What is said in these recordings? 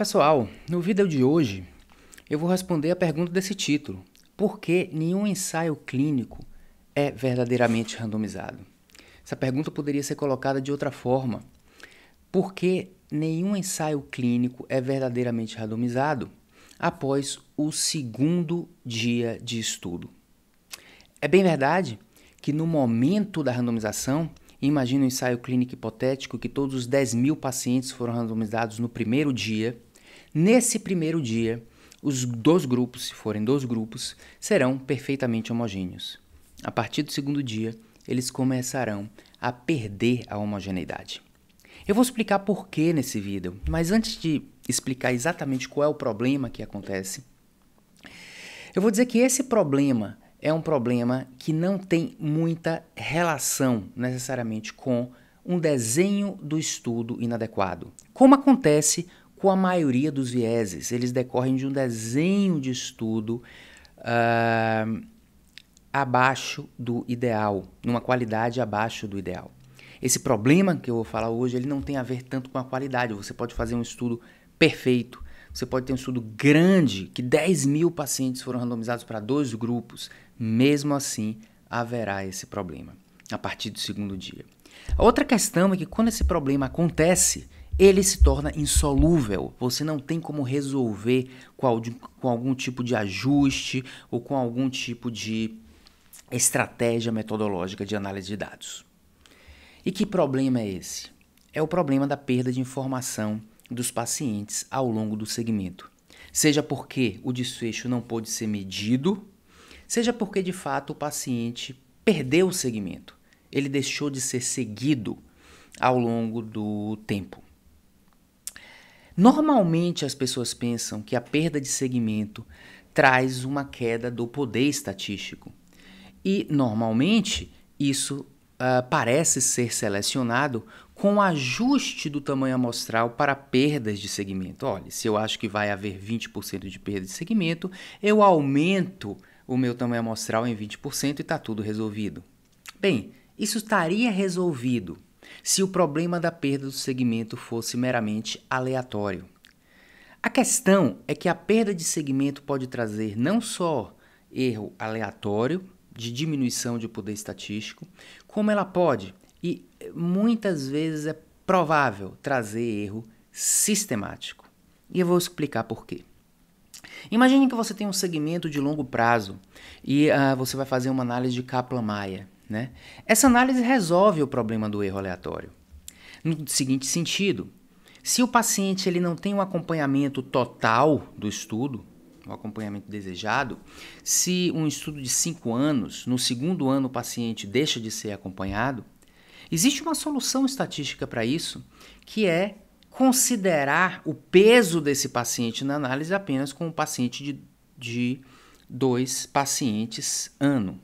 Pessoal, no vídeo de hoje eu vou responder a pergunta desse título: por que nenhum ensaio clínico é verdadeiramente randomizado? Essa pergunta poderia ser colocada de outra forma: por que nenhum ensaio clínico é verdadeiramente randomizado após o segundo dia de estudo? É bem verdade que no momento da randomização, imagine um ensaio clínico hipotético que todos os 10.000 pacientes foram randomizados no primeiro dia. Nesse primeiro dia, os dois grupos, se forem dois grupos, serão perfeitamente homogêneos. A partir do segundo dia, eles começarão a perder a homogeneidade. Eu vou explicar por que nesse vídeo, mas antes de explicar exatamente qual é o problema que acontece, eu vou dizer que esse problema é um problema que não tem muita relação necessariamente com um desenho do estudo inadequado. Como acontece com a maioria dos vieses, eles decorrem de um desenho de estudo abaixo do ideal, numa qualidade abaixo do ideal. Esse problema que eu vou falar hoje, ele não tem a ver tanto com a qualidade. Você pode fazer um estudo perfeito, você pode ter um estudo grande, que 10.000 pacientes foram randomizados para dois grupos, mesmo assim haverá esse problema a partir do segundo dia. A outra questão é que quando esse problema acontece, ele se torna insolúvel. Você não tem como resolver com algum tipo de ajuste ou com algum tipo de estratégia metodológica de análise de dados. E que problema é esse? É o problema da perda de informação dos pacientes ao longo do segmento. Seja porque o desfecho não pôde ser medido, seja porque de fato o paciente perdeu o segmento. Ele deixou de ser seguido ao longo do tempo. Normalmente as pessoas pensam que a perda de segmento traz uma queda do poder estatístico. E normalmente isso parece ser selecionado com ajuste do tamanho amostral para perdas de segmento. Olha, se eu acho que vai haver 20% de perda de segmento, eu aumento o meu tamanho amostral em 20% e está tudo resolvido. Bem, isso estaria resolvido se o problema da perda do segmento fosse meramente aleatório. A questão é que a perda de segmento pode trazer não só erro aleatório, de diminuição de poder estatístico, como ela pode, e muitas vezes é provável, trazer erro sistemático. E eu vou explicar por quê. Imagine que você tem um segmento de longo prazo e você vai fazer uma análise de Kaplan-Meier, né? Essa análise resolve o problema do erro aleatório. No seguinte sentido, se o paciente ele não tem um acompanhamento total do estudo, o acompanhamento desejado, se um estudo de 5 anos, no segundo ano o paciente deixa de ser acompanhado, existe uma solução estatística para isso, que é considerar o peso desse paciente na análise apenas como um paciente de 2 pacientes ano,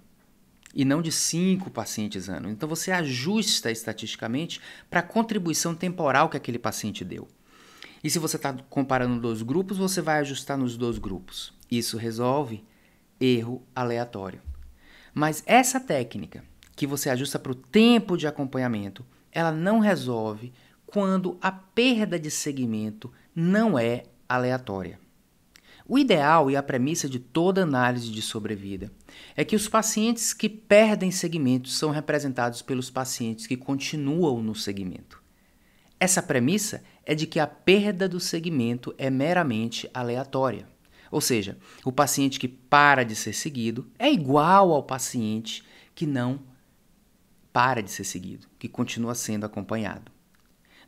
e não de 5 pacientes ano. Então você ajusta estatisticamente para a contribuição temporal que aquele paciente deu. E se você está comparando dois grupos, você vai ajustar nos dois grupos. Isso resolve erro aleatório. Mas essa técnica, que você ajusta para o tempo de acompanhamento, ela não resolve quando a perda de segmento não é aleatória. O ideal e a premissa de toda análise de sobrevida é que os pacientes que perdem segmentos são representados pelos pacientes que continuam no segmento. Essa premissa é de que a perda do segmento é meramente aleatória. Ou seja, o paciente que para de ser seguido é igual ao paciente que não para de ser seguido, que continua sendo acompanhado.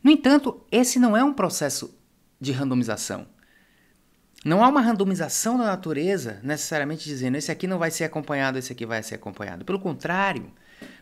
No entanto, esse não é um processo de randomização. Não há uma randomização da natureza necessariamente dizendo esse aqui não vai ser acompanhado, esse aqui vai ser acompanhado. Pelo contrário,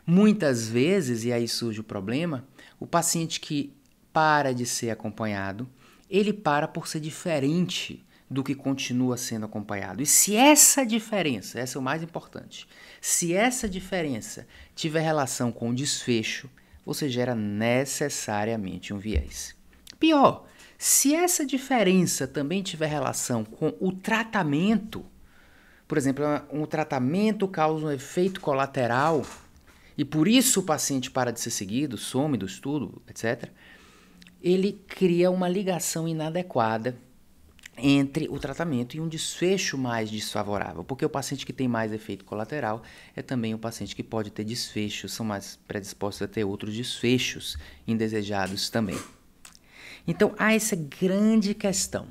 muitas vezes, e aí surge o problema, o paciente que para de ser acompanhado, ele para por ser diferente do que continua sendo acompanhado. E se essa diferença, essa é o mais importante, se essa diferença tiver relação com o desfecho, você gera necessariamente um viés. Pior, se essa diferença também tiver relação com o tratamento, por exemplo, um tratamento causa um efeito colateral e por isso o paciente para de ser seguido, some do estudo, etc., ele cria uma ligação inadequada entre o tratamento e um desfecho mais desfavorável, porque o paciente que tem mais efeito colateral é também o paciente que pode ter desfechos, são mais predispostos a ter outros desfechos indesejados também. Então, há essa grande questão.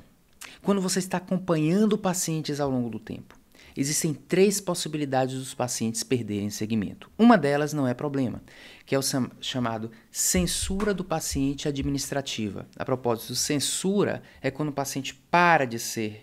Quando você está acompanhando pacientes ao longo do tempo, existem 3 possibilidades dos pacientes perderem segmento. Uma delas não é problema, que é o chamado censura do paciente administrativa. A propósito, censura é quando o paciente para de ser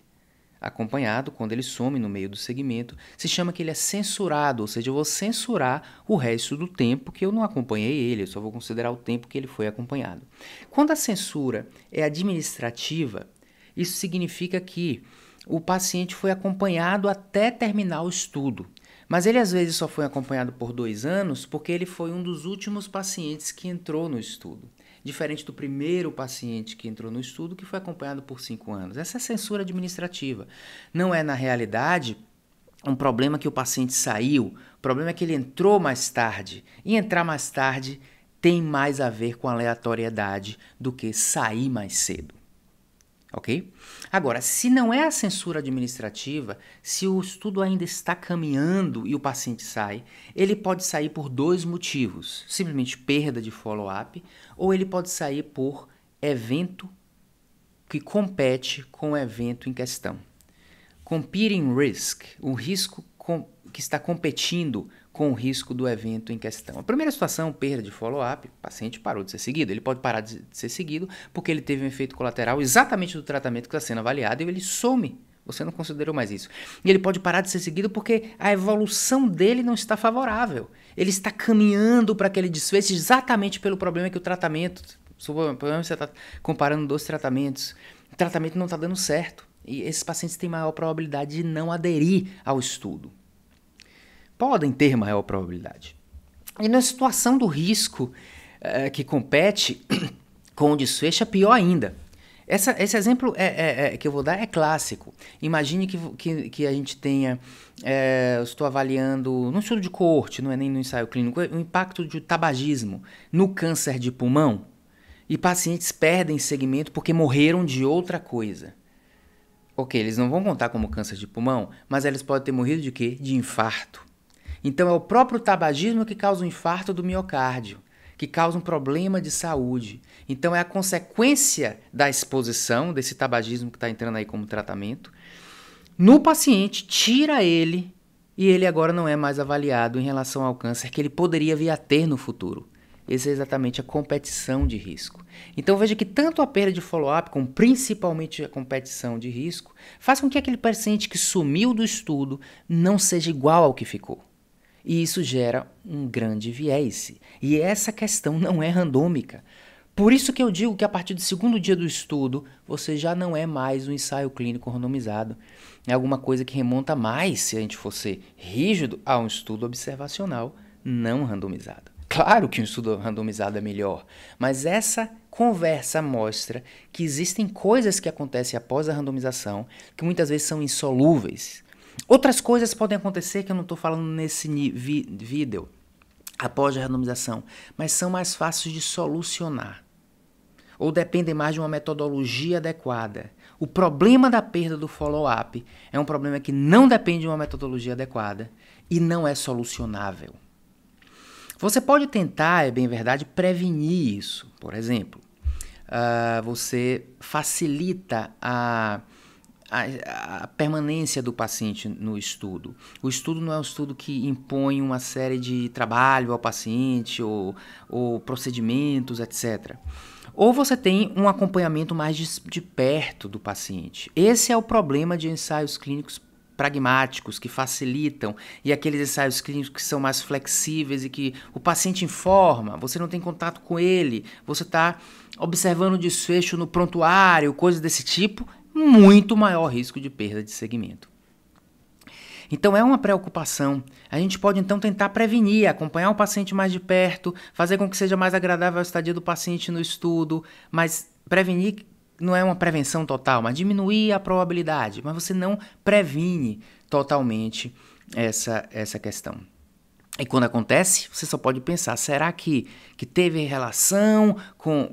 acompanhado, quando ele some no meio do segmento, se chama que ele é censurado, ou seja, eu vou censurar o resto do tempo que eu não acompanhei ele, eu só vou considerar o tempo que ele foi acompanhado. Quando a censura é administrativa, isso significa que o paciente foi acompanhado até terminar o estudo, mas ele às vezes só foi acompanhado por 2 anos porque ele foi um dos últimos pacientes que entrou no estudo. Diferente do primeiro paciente que entrou no estudo, que foi acompanhado por 5 anos. Essa é censura administrativa. Não é, na realidade, um problema que o paciente saiu, o problema é que ele entrou mais tarde. E entrar mais tarde tem mais a ver com aleatoriedade do que sair mais cedo. Ok? Agora, se não é a censura administrativa, se o estudo ainda está caminhando e o paciente sai, ele pode sair por 2 motivos, simplesmente perda de follow-up, ou ele pode sair por evento que compete com o evento em questão. Competing risk, o risco que está competindo com o risco do evento em questão. A primeira situação, perda de follow-up, o paciente parou de ser seguido. Ele pode parar de ser seguido porque ele teve um efeito colateral exatamente do tratamento que está sendo avaliado e ele some. Você não considerou mais isso. E ele pode parar de ser seguido porque a evolução dele não está favorável. Ele está caminhando para aquele desfecho exatamente pelo problema que o tratamento... Você está comparando 2 tratamentos. O tratamento não está dando certo. E esses pacientes têm maior probabilidade de não aderir ao estudo. Podem ter maior probabilidade. E na situação do risco que compete com o desfecho é pior ainda. Esse exemplo que eu vou dar é clássico. Imagine que a gente tenha, eu estou avaliando, no estudo de coorte, não é nem no ensaio clínico, o impacto do tabagismo no câncer de pulmão e pacientes perdem segmento porque morreram de outra coisa. Ok, eles não vão contar como câncer de pulmão, mas eles podem ter morrido de quê? De infarto. Então é o próprio tabagismo que causa um infarto do miocárdio, que causa um problema de saúde. Então é a consequência da exposição desse tabagismo que está entrando aí como tratamento. No paciente, tira ele e ele agora não é mais avaliado em relação ao câncer que ele poderia vir a ter no futuro. Essa é exatamente a competição de risco. Então veja que tanto a perda de follow-up, como principalmente a competição de risco, faz com que aquele paciente que sumiu do estudo não seja igual ao que ficou. E isso gera um grande viés. E essa questão não é randômica. Por isso que eu digo que a partir do 2º dia do estudo, você já não é mais um ensaio clínico randomizado. É alguma coisa que remonta mais, se a gente fosse rígido, a um estudo observacional não randomizado. Claro que um estudo randomizado é melhor, mas essa conversa mostra que existem coisas que acontecem após a randomização que muitas vezes são insolúveis. Outras coisas podem acontecer que eu não estou falando nesse vídeo após a randomização, mas são mais fáceis de solucionar ou dependem mais de uma metodologia adequada. O problema da perda do follow-up é um problema que não depende de uma metodologia adequada e não é solucionável. Você pode tentar, é bem verdade, prevenir isso. Por exemplo, você facilita a permanência do paciente no estudo. O estudo não é um estudo que impõe uma série de trabalho ao paciente ou procedimentos, etc. Ou você tem um acompanhamento mais de perto do paciente. Esse é o problema de ensaios clínicos pragmáticos, que facilitam, e aqueles ensaios clínicos que são mais flexíveis e que o paciente informa, você não tem contato com ele, você está observando o desfecho no prontuário, coisas desse tipo, muito maior risco de perda de segmento. Então é uma preocupação. A gente pode então tentar prevenir, acompanhar o paciente mais de perto, fazer com que seja mais agradável a estadia do paciente no estudo, mas prevenir não é uma prevenção total, mas diminuir a probabilidade, mas você não previne totalmente essa questão. E quando acontece, você só pode pensar, será que teve relação com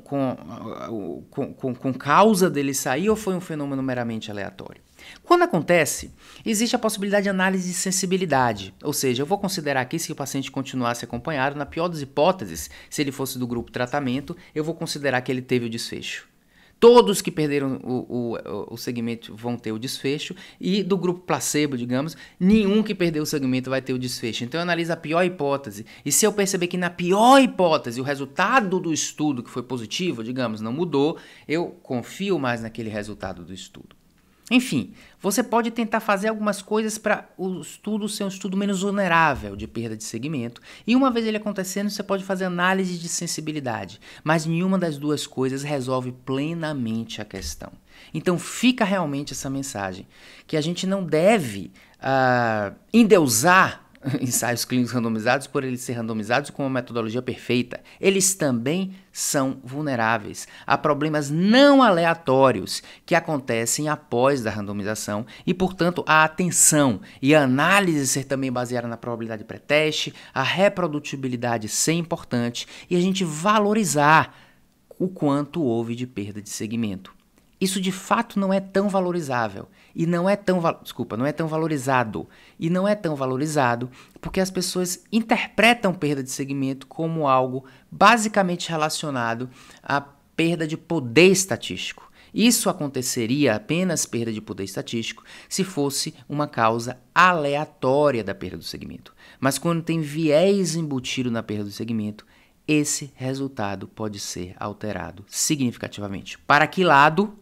causa dele sair ou foi um fenômeno meramente aleatório? Quando acontece, existe a possibilidade de análise de sensibilidade, ou seja, eu vou considerar aqui se o paciente continuasse acompanhado, na pior das hipóteses, se ele fosse do grupo tratamento, eu vou considerar que ele teve o desfecho. Todos que perderam o segmento vão ter o desfecho e do grupo placebo, digamos, nenhum que perdeu o segmento vai ter o desfecho. Então eu analiso a pior hipótese e se eu perceber que na pior hipótese o resultado do estudo que foi positivo, digamos, não mudou, eu confio mais naquele resultado do estudo. Enfim, você pode tentar fazer algumas coisas para o estudo ser um estudo menos vulnerável de perda de segmento. E uma vez ele acontecendo, você pode fazer análise de sensibilidade. Mas nenhuma das duas coisas resolve plenamente a questão. Então fica realmente essa mensagem, que a gente não deve endeusar ensaios clínicos randomizados por eles ser randomizados com uma metodologia perfeita. Eles também são vulneráveis a problemas não aleatórios que acontecem após a randomização e, portanto, a atenção e a análise ser também baseada na probabilidade pré-teste, a reprodutibilidade ser importante e a gente valorizar o quanto houve de perda de segmento. Isso de fato não é tão valorizável e não é tão valorizado e não é tão valorizado porque as pessoas interpretam perda de segmento como algo basicamente relacionado à perda de poder estatístico. Isso aconteceria apenas perda de poder estatístico se fosse uma causa aleatória da perda do segmento. Mas quando tem viés embutido na perda do segmento, esse resultado pode ser alterado significativamente. Para que lado?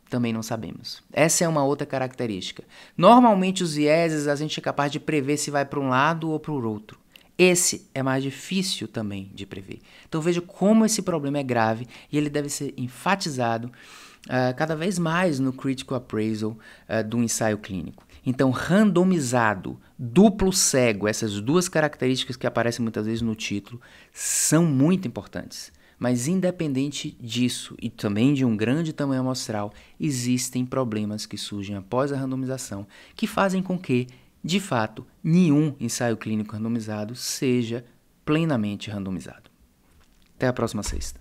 Também não sabemos. Essa é uma outra característica. Normalmente os vieses a gente é capaz de prever se vai para um lado ou para o outro. Esse é mais difícil também de prever. Então veja como esse problema é grave e ele deve ser enfatizado cada vez mais no critical appraisal do ensaio clínico. Então randomizado, duplo cego, essas duas características que aparecem muitas vezes no título são muito importantes. Mas independente disso e também de um grande tamanho amostral, existem problemas que surgem após a randomização que fazem com que, de fato, nenhum ensaio clínico randomizado seja plenamente randomizado. Até a próxima sexta.